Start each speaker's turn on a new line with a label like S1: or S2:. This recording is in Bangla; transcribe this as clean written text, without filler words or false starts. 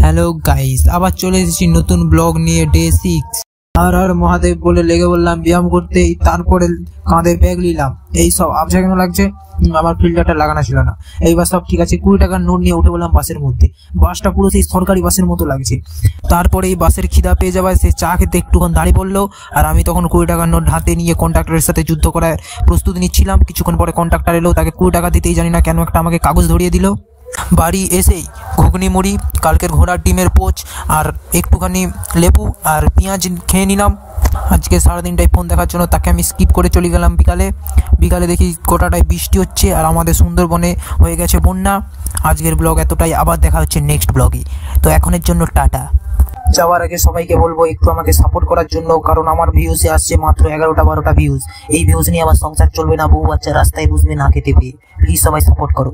S1: হ্যালো গাইস, আবার চলে এসেছি নতুন ব্লগ নিয়ে ডে 6। আর মহাদেব বলে লেগে বললাম ব্যায়াম করতে। তারপরে কাঁধে ব্যাগ নিলাম। এই সব আবছা কেন লাগছে? আমার ফিল্টারটা লাগানো ছিল না। এইবার সব ঠিক আছে। 20 টাকার নোট নিয়ে উঠে বললাম বাসের মধ্যে। বাসটা পুরো সেই সরকারি বাসের মতো লাগছে। তারপরে এই বাসের খিদা পেয়ে যাওয়ায় সে চা খেতে একটুক্ষণ দাঁড়িয়ে পড়লো। আর আমি তখন 20 টাকার নোট হাতে নিয়ে কন্ট্রাক্টরের সাথে যুদ্ধ করার প্রস্তুতি নিচ্ছিলাম। কিছুক্ষণ পরে কন্ট্রাক্টর এলো। তাকে 20 টাকা দিতেই জানি না কেন একটা আমাকে কাগজ ধরিয়ে দিল। বাড়ি এসেই ঘুগনি মুড়ি, কালকের ঘোড়ার ডিমের পোচ আর একটুখানি লেবু আর পেঁয়াজ খেয়ে নিলাম। আজকে সারাদিনটাই ফোন দেখার জন্য তাকে আমি স্কিপ করে চলে গেলাম। বিকালে দেখি গোটাটায় বৃষ্টি হচ্ছে আর আমাদের সুন্দরবনে হয়ে গেছে বন্যা। আজকের ব্লগ এতটাই, আবার দেখা হচ্ছে নেক্সট ব্লগে। তো এখনের জন্য টাটা। যাওয়ার আগে সবাইকে বলবো একটু আমাকে সাপোর্ট করার জন্য, কারণ আমার ভিউজে আসছে মাত্র 11-12টা ভিউজ। এই ভিউজ নিয়ে আমার সংসার চলবে না, বউ বাচ্চা রাস্তায় বুঝবে না খেতে পেয়ে। প্লিজ সবাই সাপোর্ট করো।